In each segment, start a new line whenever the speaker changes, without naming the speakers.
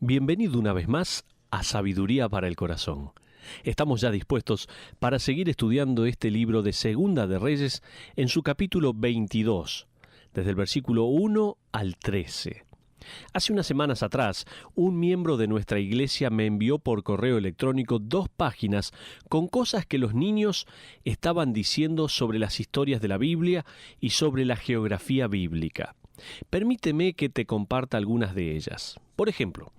Bienvenido una vez más a Sabiduría para el Corazón. Estamos ya dispuestos para seguir estudiando este libro de Segunda de Reyes en su capítulo 22, desde el versículo 1 al 13. Hace unas semanas atrás, un miembro de nuestra iglesia me envió por correo electrónico 2 páginas con cosas que los niños estaban diciendo sobre las historias de la Biblia y sobre la geografía bíblica. Permíteme que te comparta algunas de ellas. Por ejemplo,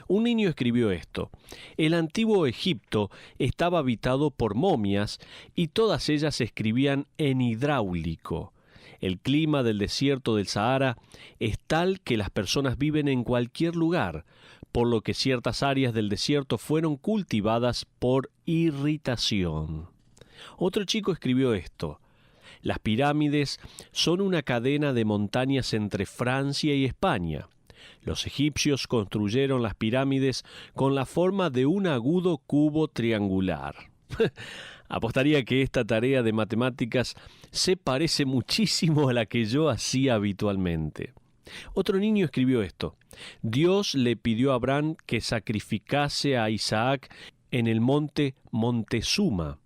un niño escribió esto: el antiguo Egipto estaba habitado por momias y todas ellas se escribían en hidráulico. El clima del desierto del Sahara es tal que las personas viven en cualquier lugar, por lo que ciertas áreas del desierto fueron cultivadas por irritación. Otro chico escribió esto: las pirámides son una cadena de montañas entre Francia y España. Los egipcios construyeron las pirámides con la forma de un agudo cubo triangular. Apostaría que esta tarea de matemáticas se parece muchísimo a la que yo hacía habitualmente. Otro niño escribió esto: Dios le pidió a Abraham que sacrificase a Isaac en el monte Montezuma.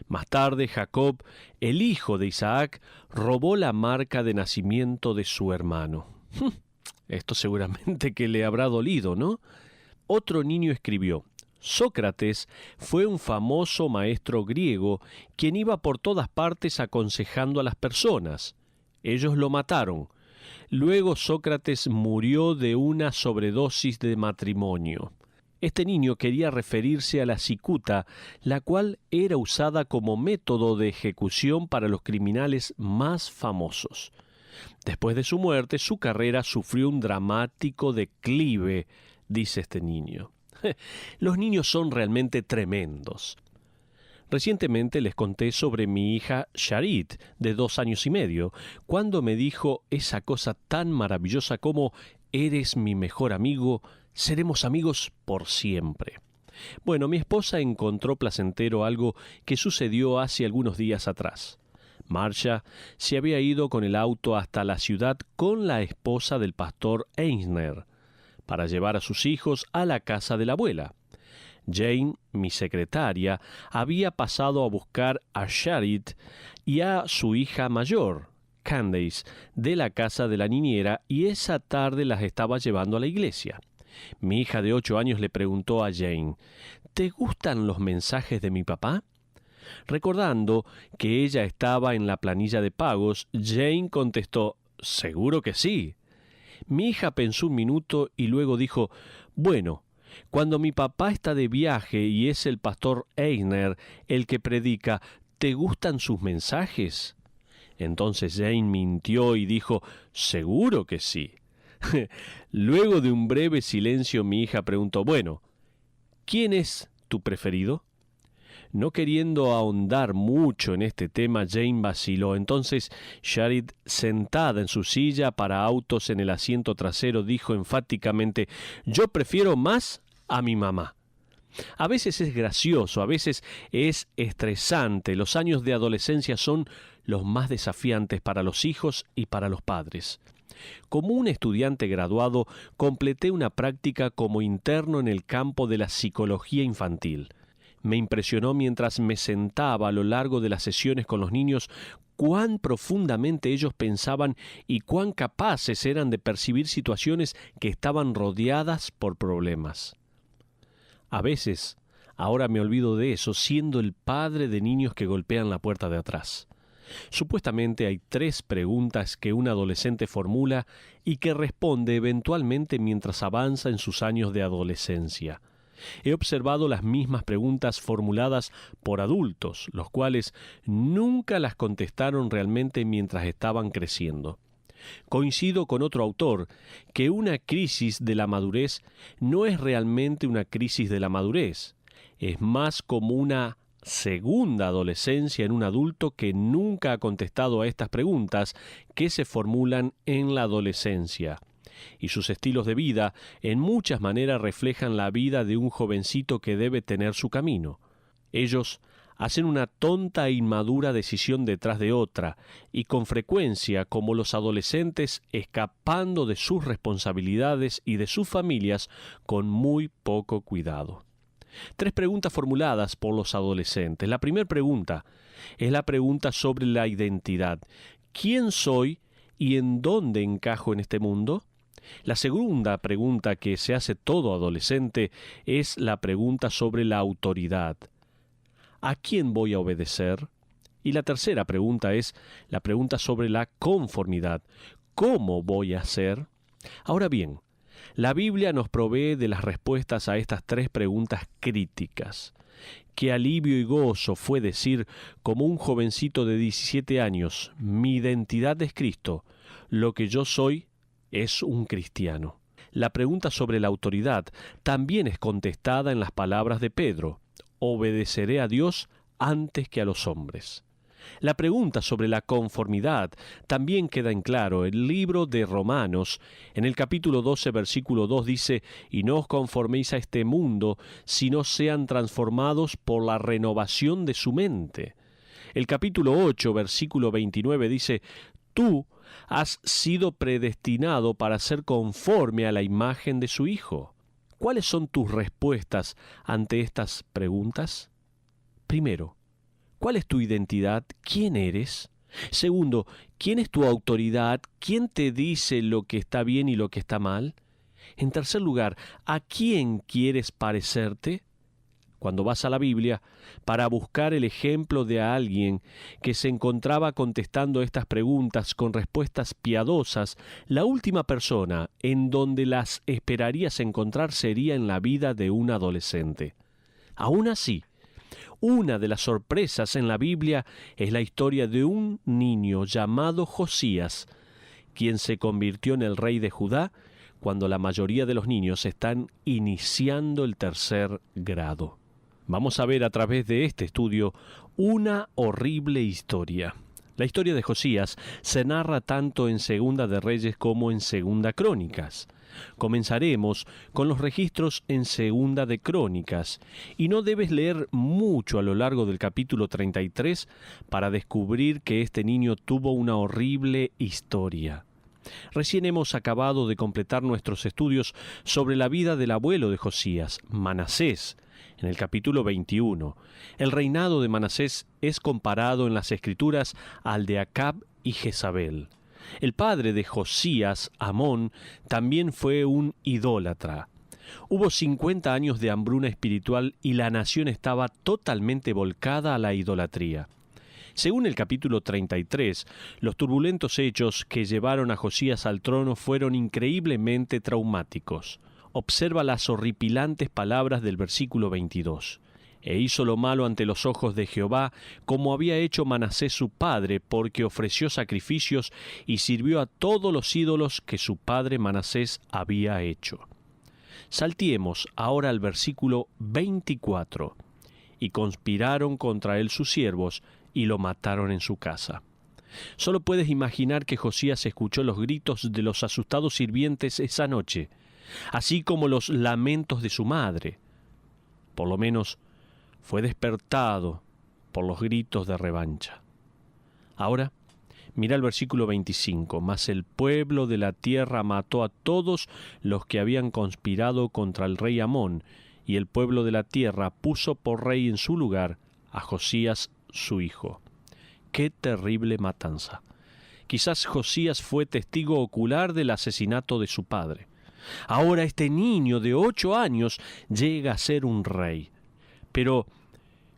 Más tarde, Jacob, el hijo de Isaac, robó la marca de nacimiento de su hermano. Esto seguramente que le habrá dolido, ¿no? Otro niño escribió: Sócrates fue un famoso maestro griego quien iba por todas partes aconsejando a las personas. Ellos lo mataron. Luego Sócrates murió de una sobredosis de matrimonio. Este niño quería referirse a la cicuta, la cual era usada como método de ejecución para los criminales más famosos. Después de su muerte, su carrera sufrió un dramático declive, dice este niño. Los niños son realmente tremendos. Recientemente les conté sobre mi hija Sharit, de 2 años y medio, cuando me dijo esa cosa tan maravillosa como: «Eres mi mejor amigo, seremos amigos por siempre». Bueno, mi esposa encontró placentero algo que sucedió hace algunos días atrás. Marcia se había ido con el auto hasta la ciudad con la esposa del pastor Eisner para llevar a sus hijos a la casa de la abuela. Jane, mi secretaria, había pasado a buscar a Sharit y a su hija mayor, Candace, de la casa de la niñera, y esa tarde las estaba llevando a la iglesia. Mi hija de 8 años le preguntó a Jane: «¿Te gustan los mensajes de mi papá?». Recordando que ella estaba en la planilla de pagos, Jane contestó: «Seguro que sí». Mi hija pensó un minuto y luego dijo: «Bueno, cuando mi papá está de viaje y es el pastor Eisner el que predica, ¿te gustan sus mensajes?». Entonces Jane mintió y dijo: «Seguro que sí». Luego de un breve silencio, mi hija preguntó: «Bueno, ¿quién es tu preferido?». No queriendo ahondar mucho en este tema, Jane vaciló. Entonces Sharit, sentada en su silla para autos en el asiento trasero, dijo enfáticamente: «Yo prefiero más a mi mamá». A veces es gracioso, a veces es estresante. Los años de adolescencia son los más desafiantes para los hijos y para los padres. Como un estudiante graduado, completé una práctica como interno en el campo de la psicología infantil. Me impresionó mientras me sentaba a lo largo de las sesiones con los niños cuán profundamente ellos pensaban y cuán capaces eran de percibir situaciones que estaban rodeadas por problemas. A veces, ahora me olvido de eso, siendo el padre de niños que golpean la puerta de atrás. Supuestamente hay 3 preguntas que un adolescente formula y que responde eventualmente mientras avanza en sus años de adolescencia. He observado las mismas preguntas formuladas por adultos, los cuales nunca las contestaron realmente mientras estaban creciendo. Coincido con otro autor que una crisis de la madurez no es realmente una crisis de la madurez, es más como una segunda adolescencia en un adulto que nunca ha contestado a estas preguntas que se formulan en la adolescencia. Y sus estilos de vida en muchas maneras reflejan la vida de un jovencito que debe tener su camino. Ellos hacen una tonta e inmadura decisión detrás de otra, y con frecuencia, como los adolescentes, escapando de sus responsabilidades y de sus familias con muy poco cuidado. 3 preguntas formuladas por los adolescentes. La primera pregunta es la pregunta sobre la identidad. ¿Quién soy y en dónde encajo en este mundo? La segunda pregunta que se hace todo adolescente es la pregunta sobre la autoridad. ¿A quién voy a obedecer? Y la tercera pregunta es la pregunta sobre la conformidad. ¿Cómo voy a ser? Ahora bien, la Biblia nos provee de las respuestas a estas 3 preguntas críticas. Qué alivio y gozo fue decir, como un jovencito de 17 años, mi identidad es Cristo, lo que yo soy es un cristiano. La pregunta sobre la autoridad también es contestada en las palabras de Pedro. Obedeceré a Dios antes que a los hombres. La pregunta sobre la conformidad también queda en claro. El libro de Romanos, en el capítulo 12, versículo 2, dice, «Y no os conforméis a este mundo, sino sean transformados por la renovación de su mente». El capítulo 8, versículo 29 dice, «Tú has sido predestinado para ser conforme a la imagen de su Hijo». ¿Cuáles son tus respuestas ante estas preguntas? Primero, ¿cuál es tu identidad? ¿Quién eres? Segundo, ¿quién es tu autoridad? ¿Quién te dice lo que está bien y lo que está mal? En tercer lugar, ¿a quién quieres parecerte? Cuando vas a la Biblia para buscar el ejemplo de alguien que se encontraba contestando estas preguntas con respuestas piadosas, la última persona en donde las esperarías encontrar sería en la vida de un adolescente. Aún así, una de las sorpresas en la Biblia es la historia de un niño llamado Josías, quien se convirtió en el rey de Judá cuando la mayoría de los niños están iniciando el 3er grado. Vamos a ver a través de este estudio una horrible historia. La historia de Josías se narra tanto en Segunda de Reyes como en Segunda Crónicas. Comenzaremos con los registros en Segunda de Crónicas, y no debes leer mucho a lo largo del capítulo 33 para descubrir que este niño tuvo una horrible historia. Recién hemos acabado de completar nuestros estudios sobre la vida del abuelo de Josías, Manasés, en el capítulo 21. El reinado de Manasés es comparado en las Escrituras al de Acab y Jezabel. El padre de Josías, Amón, también fue un idólatra. Hubo 50 años de hambruna espiritual y la nación estaba totalmente volcada a la idolatría. Según el capítulo 33, los turbulentos hechos que llevaron a Josías al trono fueron increíblemente traumáticos. Observa las horripilantes palabras del versículo 22. E hizo lo malo ante los ojos de Jehová, como había hecho Manasés su padre, porque ofreció sacrificios y sirvió a todos los ídolos que su padre Manasés había hecho. Saltiemos ahora al versículo 24. Y conspiraron contra él sus siervos, y lo mataron en su casa. Solo puedes imaginar que Josías escuchó los gritos de los asustados sirvientes esa noche, así como los lamentos de su madre. Por lo menos fue despertado por los gritos de revancha. Ahora, mira el versículo 25. Mas el pueblo de la tierra mató a todos los que habían conspirado contra el rey Amón, y el pueblo de la tierra puso por rey en su lugar a Josías su hijo. ¡Qué terrible matanza! Quizás Josías fue testigo ocular del asesinato de su padre. Ahora este niño de 8 años llega a ser un rey. Pero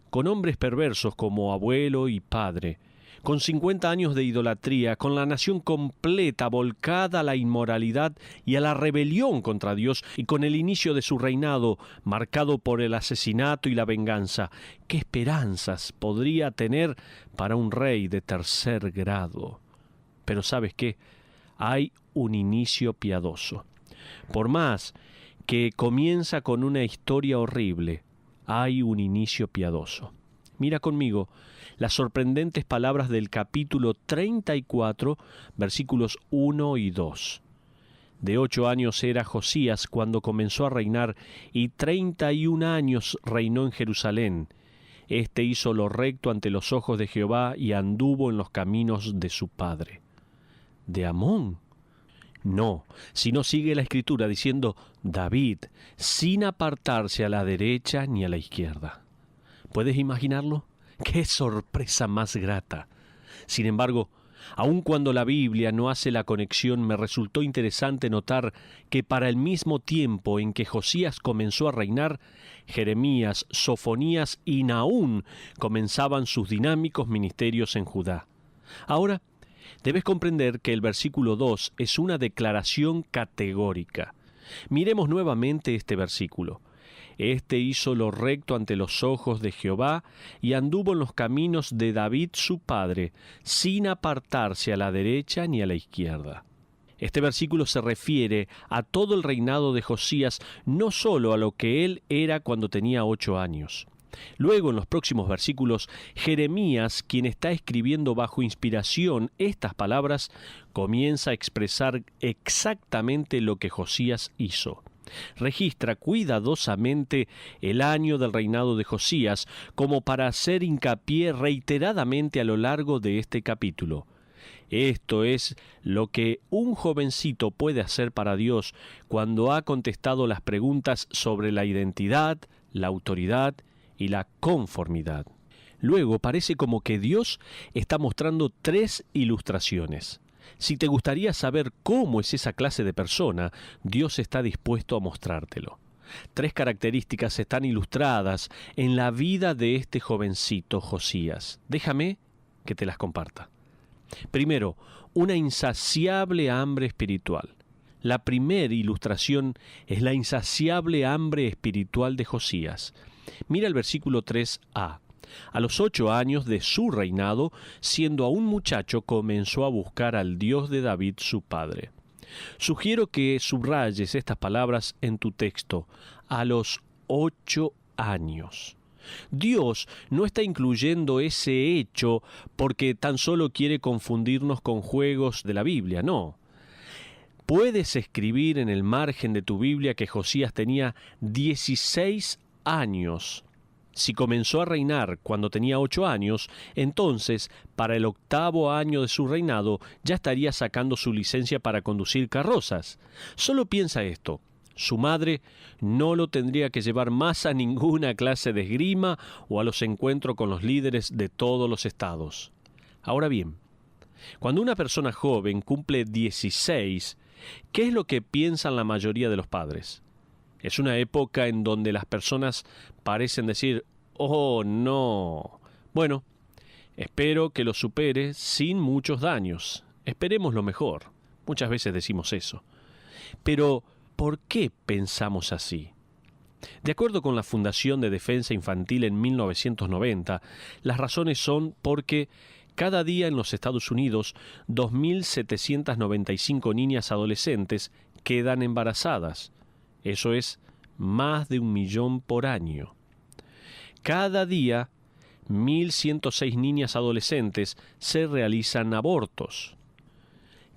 con hombres perversos como abuelo y padre, con 50 años de idolatría, con la nación completa volcada a la inmoralidad y a la rebelión contra Dios, y con el inicio de su reinado marcado por el asesinato y la venganza, ¿qué esperanzas podría tener para un rey de 3er grado? Pero ¿sabes qué? Hay un inicio piadoso. Por más que comienza con una historia horrible, hay un inicio piadoso. Mira conmigo las sorprendentes palabras del capítulo 34, versículos 1 y 2. De 8 años era Josías cuando comenzó a reinar, y 31 años reinó en Jerusalén. Este hizo lo recto ante los ojos de Jehová y anduvo en los caminos de su padre. ¿De Amón? No, sino sigue la escritura diciendo David, sin apartarse a la derecha ni a la izquierda. ¿Puedes imaginarlo? ¡Qué sorpresa más grata! Sin embargo, aun cuando la Biblia no hace la conexión, me resultó interesante notar que para el mismo tiempo en que Josías comenzó a reinar, Jeremías, Sofonías y Nahum comenzaban sus dinámicos ministerios en Judá. Ahora, debes comprender que el versículo 2 es una declaración categórica. Miremos nuevamente este versículo. Este hizo lo recto ante los ojos de Jehová y anduvo en los caminos de David su padre, sin apartarse a la derecha ni a la izquierda. Este versículo se refiere a todo el reinado de Josías, no solo a lo que él era cuando tenía 8 años. Luego, en los próximos versículos, Jeremías, quien está escribiendo bajo inspiración estas palabras, comienza a expresar exactamente lo que Josías hizo. Registra cuidadosamente el año del reinado de Josías como para hacer hincapié reiteradamente a lo largo de este capítulo. Esto es lo que un jovencito puede hacer para Dios cuando ha contestado las preguntas sobre la identidad, la autoridad y la conformidad. Luego parece como que Dios está mostrando 3 ilustraciones. Si te gustaría saber cómo es esa clase de persona, Dios está dispuesto a mostrártelo. 3 características están ilustradas en la vida de este jovencito Josías. Déjame que te las comparta. Primero, una insaciable hambre espiritual. La primera ilustración es la insaciable hambre espiritual de Josías. Mira el versículo 3a. A los 8 años de su reinado, siendo aún muchacho, comenzó a buscar al Dios de David su padre. Sugiero que subrayes estas palabras en tu texto. A los 8 años. Dios no está incluyendo ese hecho porque tan solo quiere confundirnos con juegos de la Biblia, no. Puedes escribir en el margen de tu Biblia que Josías tenía 16 años. Si comenzó a reinar cuando tenía 8 años, entonces, para el 8º año de su reinado, ya estaría sacando su licencia para conducir carrozas. Solo piensa esto. Su madre no lo tendría que llevar más a ninguna clase de esgrima o a los encuentros con los líderes de todos los estados. Ahora bien, cuando una persona joven cumple 16, ¿qué es lo que piensan la mayoría de los padres? Es una época en donde las personas parecen decir, «Oh, no». Bueno, espero que lo supere sin muchos daños. Esperemos lo mejor. Muchas veces decimos eso. Pero, ¿por qué pensamos así? De acuerdo con la Fundación de Defensa Infantil en 1990, las razones son porque cada día en los Estados Unidos 2.795 niñas adolescentes quedan embarazadas. Eso es más de 1 millón por año. Cada día, 1.106 niñas adolescentes se realizan abortos.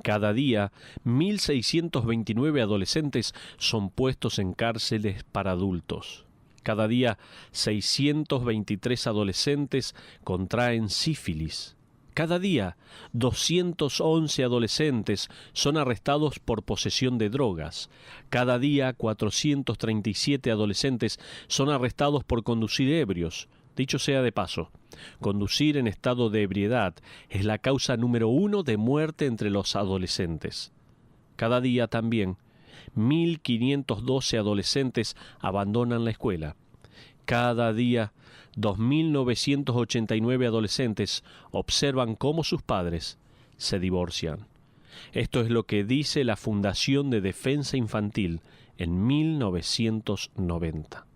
Cada día, 1.629 adolescentes son puestos en cárceles para adultos. Cada día, 623 adolescentes contraen sífilis. Cada día, 211 adolescentes son arrestados por posesión de drogas. Cada día, 437 adolescentes son arrestados por conducir ebrios. Dicho sea de paso, conducir en estado de ebriedad es la causa número 1 de muerte entre los adolescentes. Cada día también, 1.512 adolescentes abandonan la escuela. Cada día, 2.989 adolescentes observan cómo sus padres se divorcian. Esto es lo que dice la Fundación de Defensa Infantil en 1990.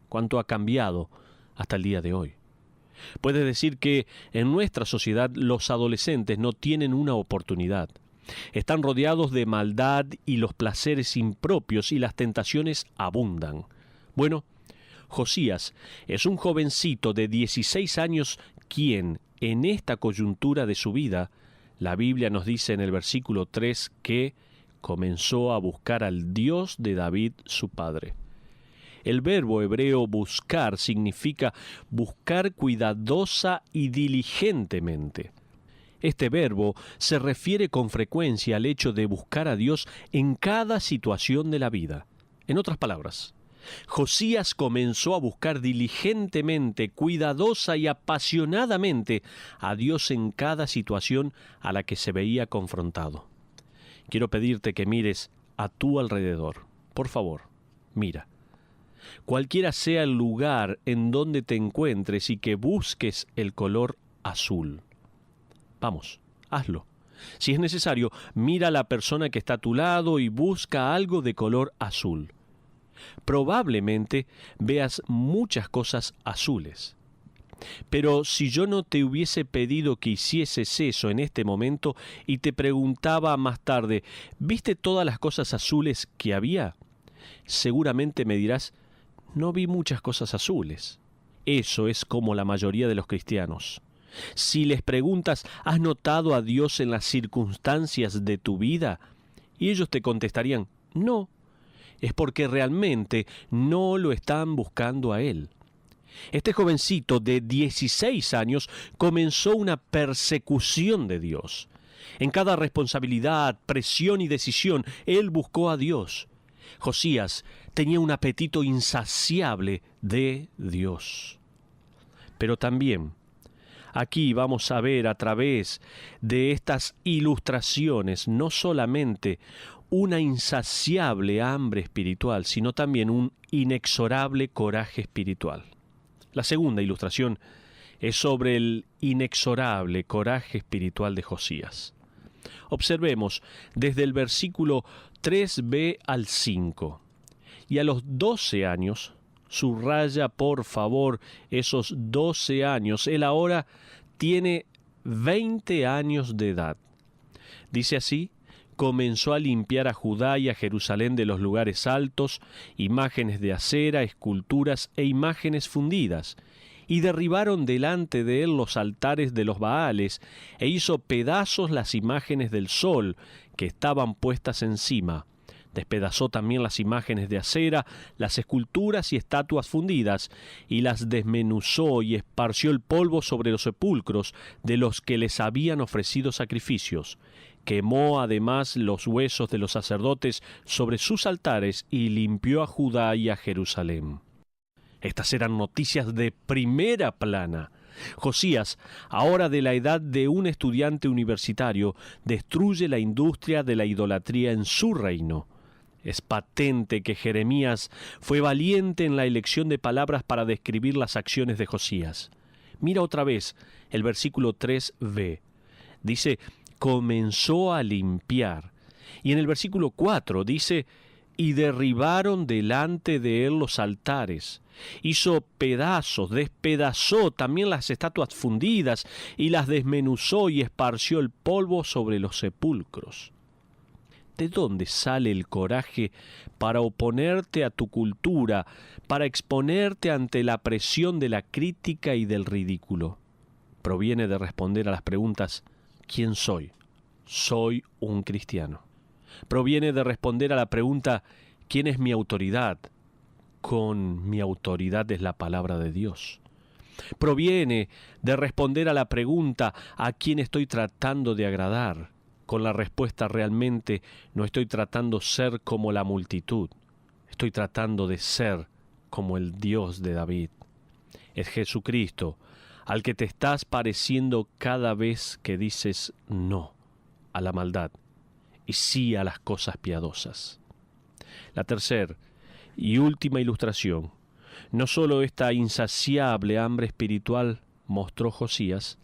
¿Cuánto ha cambiado hasta el día de hoy? Puede decir que en nuestra sociedad los adolescentes no tienen una oportunidad. Están rodeados de maldad y los placeres impropios y las tentaciones abundan. Bueno, Josías es un jovencito de 16 años quien, en esta coyuntura de su vida, la Biblia nos dice en el versículo 3 que comenzó a buscar al Dios de David su padre. El verbo hebreo buscar significa buscar cuidadosa y diligentemente. Este verbo se refiere con frecuencia al hecho de buscar a Dios en cada situación de la vida. En otras palabras, Josías comenzó a buscar diligentemente, cuidadosa y apasionadamente a Dios en cada situación a la que se veía confrontado. Quiero pedirte que mires a tu alrededor. Por favor, mira. Cualquiera sea el lugar en donde te encuentres y que busques el color azul. Vamos, hazlo. Si es necesario, mira a la persona que está a tu lado y busca algo de color azul. Probablemente veas muchas cosas azules. Pero si yo no te hubiese pedido que hicieses eso en este momento y te preguntaba más tarde, ¿viste todas las cosas azules que había? Seguramente me dirás, no vi muchas cosas azules. Eso es como la mayoría de los cristianos. Si les preguntas, ¿has notado a Dios en las circunstancias de tu vida? Y ellos te contestarían, no. Es porque realmente no lo están buscando a Él. Este jovencito de 16 años comenzó una persecución de Dios. En cada responsabilidad, presión y decisión, él buscó a Dios. Josías tenía un apetito insaciable de Dios. Pero también, aquí vamos a ver a través de estas ilustraciones no solamente una insaciable hambre espiritual, sino también un inexorable coraje espiritual. La segunda ilustración es sobre el inexorable coraje espiritual de Josías. Observemos desde el versículo 3b al 5. Y a los 12 años, subraya por favor esos 12 años, él ahora tiene 20 años de edad. Dice así, comenzó a limpiar a Judá y a Jerusalén de los lugares altos, imágenes de acera, esculturas e imágenes fundidas, y derribaron delante de él los altares de los Baales, e hizo pedazos las imágenes del sol que estaban puestas encima. Despedazó también las imágenes de acera, las esculturas y estatuas fundidas, y las desmenuzó y esparció el polvo sobre los sepulcros de los que les habían ofrecido sacrificios. Quemó además los huesos de los sacerdotes sobre sus altares y limpió a Judá y a Jerusalén. Estas eran noticias de primera plana. Josías, ahora de la edad de un estudiante universitario, destruye la industria de la idolatría en su reino. Es patente que Jeremías fue valiente en la elección de palabras para describir las acciones de Josías. Mira otra vez el versículo 3b. Dice, comenzó a limpiar. Y en el versículo 4 dice, y derribaron delante de él los altares. Hizo pedazos, despedazó también las estatuas fundidas y las desmenuzó y esparció el polvo sobre los sepulcros. ¿De dónde sale el coraje para oponerte a tu cultura, para exponerte ante la presión de la crítica y del ridículo? Proviene de responder a las preguntas, ¿quién soy? Soy un cristiano. Proviene de responder a la pregunta, ¿quién es mi autoridad? Con mi autoridad es la palabra de Dios. Proviene de responder a la pregunta, ¿a quién estoy tratando de agradar? Con la respuesta, realmente no estoy tratando de ser como la multitud. Estoy tratando de ser como el Dios de David. Es Jesucristo al que te estás pareciendo cada vez que dices no a la maldad y sí a las cosas piadosas. La tercera y última ilustración. No solo esta insaciable hambre espiritual mostró Josías,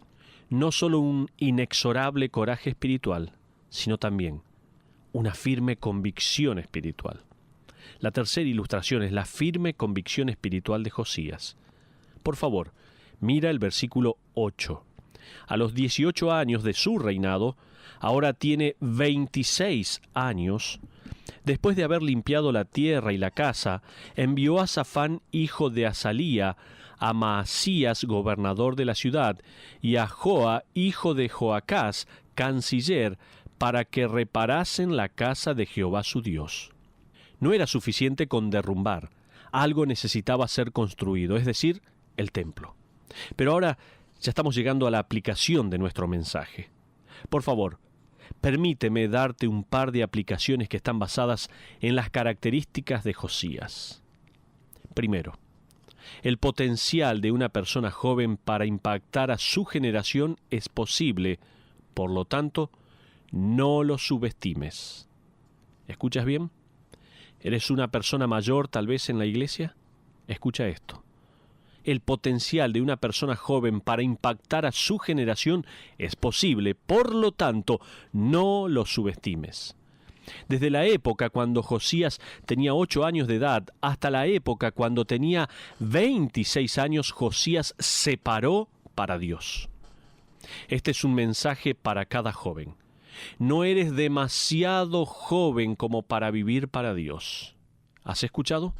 no solo un inexorable coraje espiritual, sino también una firme convicción espiritual. La tercera ilustración es la firme convicción espiritual de Josías. Por favor, mira el versículo 8. A los 18 años de su reinado, ahora tiene 26 años, después de haber limpiado la tierra y la casa, envió a Safán, hijo de Azalía, a Maasías, gobernador de la ciudad, y a Joa, hijo de Joacás, canciller, para que reparasen la casa de Jehová su Dios. No era suficiente con derrumbar, algo necesitaba ser construido, es decir, el templo. Pero ahora ya estamos llegando a la aplicación de nuestro mensaje. Por favor, permíteme darte un par de aplicaciones que están basadas en las características de Josías. Primero, el potencial de una persona joven para impactar a su generación es posible, por lo tanto, no lo subestimes. ¿Escuchas bien? ¿Eres una persona mayor tal vez en la iglesia? Escucha esto. El potencial de una persona joven para impactar a su generación es posible, por lo tanto, no lo subestimes. Desde la época cuando Josías tenía 8 años de edad hasta la época cuando tenía 26 años, Josías se paró para Dios. Este es un mensaje para cada joven. No eres demasiado joven como para vivir para Dios. ¿Has escuchado?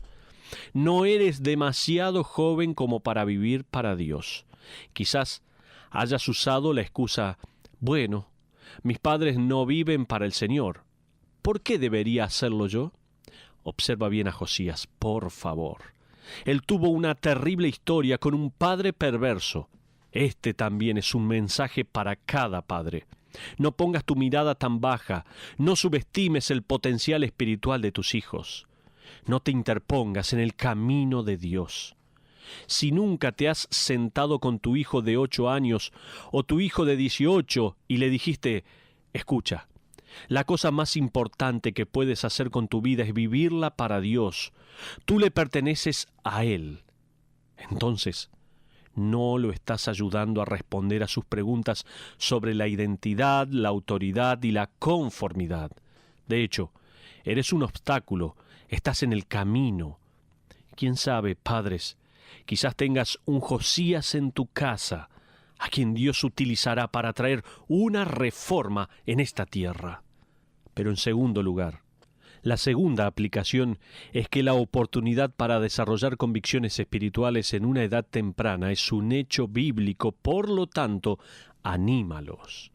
No eres demasiado joven como para vivir para Dios. Quizás hayas usado la excusa, bueno, mis padres no viven para el Señor. ¿Por qué debería hacerlo yo? Observa bien a Josías, por favor. Él tuvo una terrible historia con un padre perverso. Este también es un mensaje para cada padre. No pongas tu mirada tan baja, no subestimes el potencial espiritual de tus hijos. No te interpongas en el camino de Dios. Si nunca te has sentado con tu hijo de 8 años o tu hijo de 18 y le dijiste, escucha, la cosa más importante que puedes hacer con tu vida es vivirla para Dios. Tú le perteneces a Él. Entonces, no lo estás ayudando a responder a sus preguntas sobre la identidad, la autoridad y la conformidad. De hecho, eres un obstáculo, estás en el camino. ¿Quién sabe, padres? Quizás tengas un Josías en tu casa, a quien Dios utilizará para traer una reforma en esta tierra. Pero en segundo lugar, la segunda aplicación es que la oportunidad para desarrollar convicciones espirituales en una edad temprana es un hecho bíblico, por lo tanto, anímalos.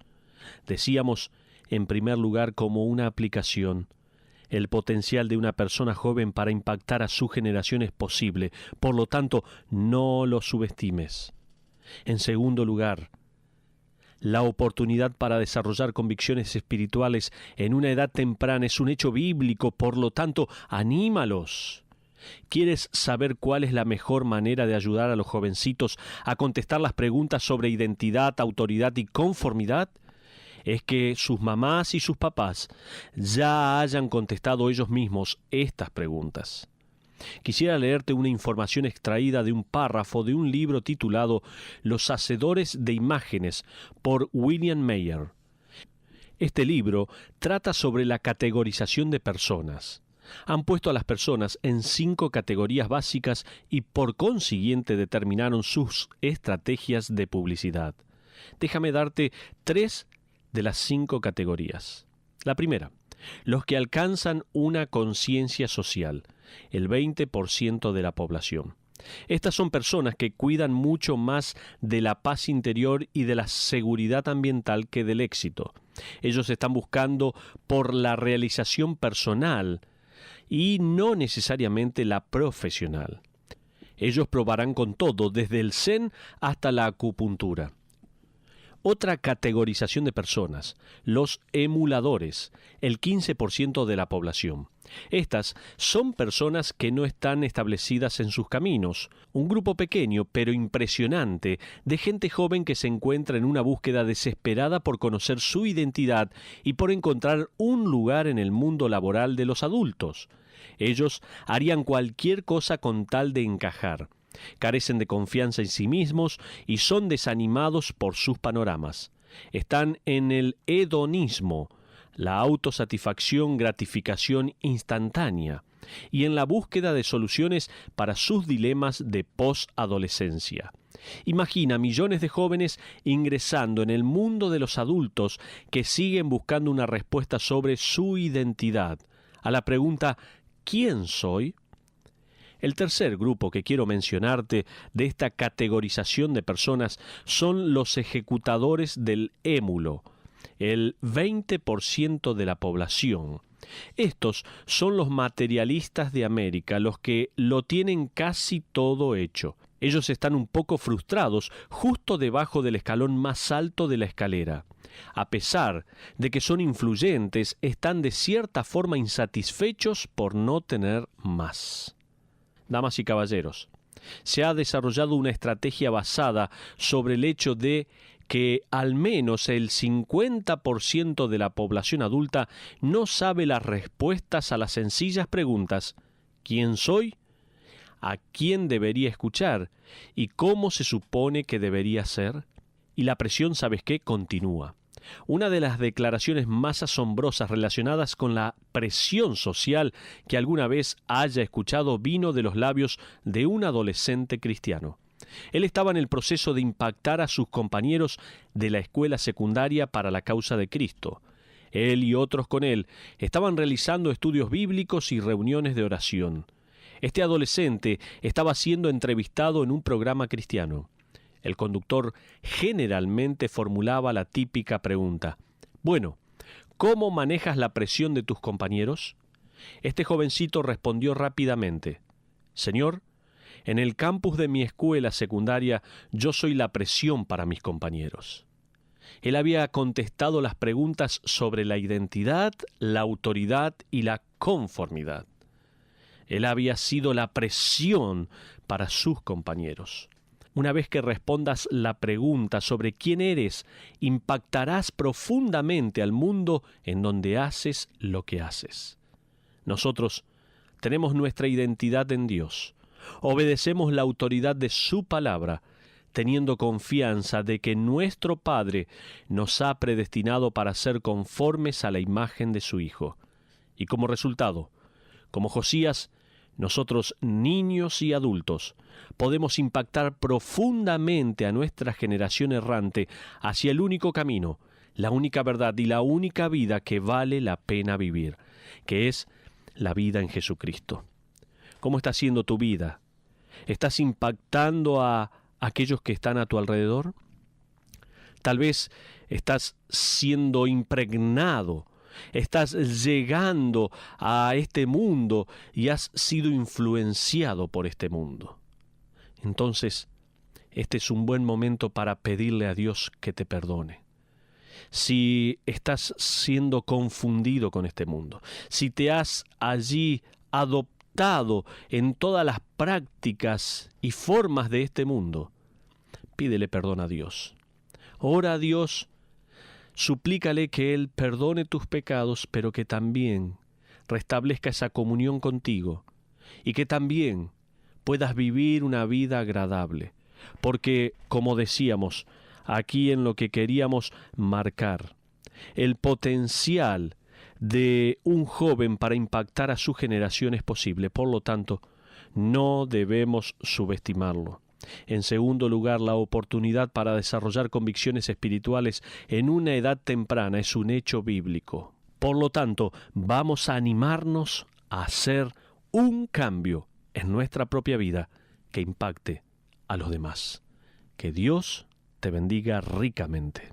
Decíamos, en primer lugar, como una aplicación, el potencial de una persona joven para impactar a su generación es posible, por lo tanto, no lo subestimes. En segundo lugar, la oportunidad para desarrollar convicciones espirituales en una edad temprana es un hecho bíblico, por lo tanto, anímalos. ¿Quieres saber cuál es la mejor manera de ayudar a los jovencitos a contestar las preguntas sobre identidad, autoridad y conformidad? Es que sus mamás y sus papás ya hayan contestado ellos mismos estas preguntas. Quisiera leerte una información extraída de un párrafo de un libro titulado Los Hacedores de Imágenes por William Mayer. Este libro trata sobre la categorización de personas. Han puesto a las personas en 5 categorías básicas y por consiguiente determinaron sus estrategias de publicidad. Déjame darte 3 de las 5 categorías. La primera, los que alcanzan una conciencia social, el 20% de la población. Estas son personas que cuidan mucho más de la paz interior y de la seguridad ambiental que del éxito. Ellos están buscando por la realización personal y no necesariamente la profesional. Ellos probarán con todo, desde el zen hasta la acupuntura. Otra categorización de personas, los emuladores, el 15% de la población. Estas son personas que no están establecidas en sus caminos, un grupo pequeño pero impresionante de gente joven que se encuentra en una búsqueda desesperada por conocer su identidad y por encontrar un lugar en el mundo laboral de los adultos. Ellos harían cualquier cosa con tal de encajar. Carecen de confianza en sí mismos y son desanimados por sus panoramas. Están en el hedonismo, la autosatisfacción, gratificación instantánea, y en la búsqueda de soluciones para sus dilemas de posadolescencia. Imagina millones de jóvenes ingresando en el mundo de los adultos que siguen buscando una respuesta sobre su identidad. A la pregunta ¿quién soy? El tercer grupo que quiero mencionarte de esta categorización de personas son los ejecutadores del émulo, el 20% de la población. Estos son los materialistas de América, los que lo tienen casi todo hecho. Ellos están un poco frustrados justo debajo del escalón más alto de la escalera. A pesar de que son influyentes, están de cierta forma insatisfechos por no tener más. Damas y caballeros, se ha desarrollado una estrategia basada sobre el hecho de que al menos el 50% de la población adulta no sabe las respuestas a las sencillas preguntas: ¿quién soy? ¿A quién debería escuchar? ¿Y cómo se supone que debería ser? Y la presión, ¿sabes qué?, continúa. Una de las declaraciones más asombrosas relacionadas con la presión social que alguna vez haya escuchado vino de los labios de un adolescente cristiano. Él estaba en el proceso de impactar a sus compañeros de la escuela secundaria para la causa de Cristo. Él y otros con él estaban realizando estudios bíblicos y reuniones de oración. Este adolescente estaba siendo entrevistado en un programa cristiano. El conductor generalmente formulaba la típica pregunta: bueno, ¿cómo manejas la presión de tus compañeros? Este jovencito respondió rápidamente: Señor, en el campus de mi escuela secundaria yo soy la presión para mis compañeros. Él había contestado las preguntas sobre la identidad, la autoridad y la conformidad. Él había sido la presión para sus compañeros. Una vez que respondas la pregunta sobre quién eres, impactarás profundamente al mundo en donde haces lo que haces. Nosotros tenemos nuestra identidad en Dios. Obedecemos la autoridad de su palabra, teniendo confianza de que nuestro Padre nos ha predestinado para ser conformes a la imagen de su Hijo. Y como resultado, como Josías, nosotros, niños y adultos, podemos impactar profundamente a nuestra generación errante hacia el único camino, la única verdad y la única vida que vale la pena vivir, que es la vida en Jesucristo. ¿Cómo está siendo tu vida? ¿Estás impactando a aquellos que están a tu alrededor? Tal vez estás siendo impregnado, estás llegando a este mundo y has sido influenciado por este mundo. Entonces, este es un buen momento para pedirle a Dios que te perdone. Si estás siendo confundido con este mundo, si te has allí adoptado en todas las prácticas y formas de este mundo, pídele perdón a Dios. Ora a Dios, suplícale que Él perdone tus pecados, pero que también restablezca esa comunión contigo y que también puedas vivir una vida agradable. Porque, como decíamos, aquí en lo que queríamos marcar, el potencial de un joven para impactar a su generación es posible. Por lo tanto, no debemos subestimarlo. En segundo lugar, la oportunidad para desarrollar convicciones espirituales en una edad temprana es un hecho bíblico. Por lo tanto, vamos a animarnos a hacer un cambio en nuestra propia vida que impacte a los demás. Que Dios te bendiga ricamente.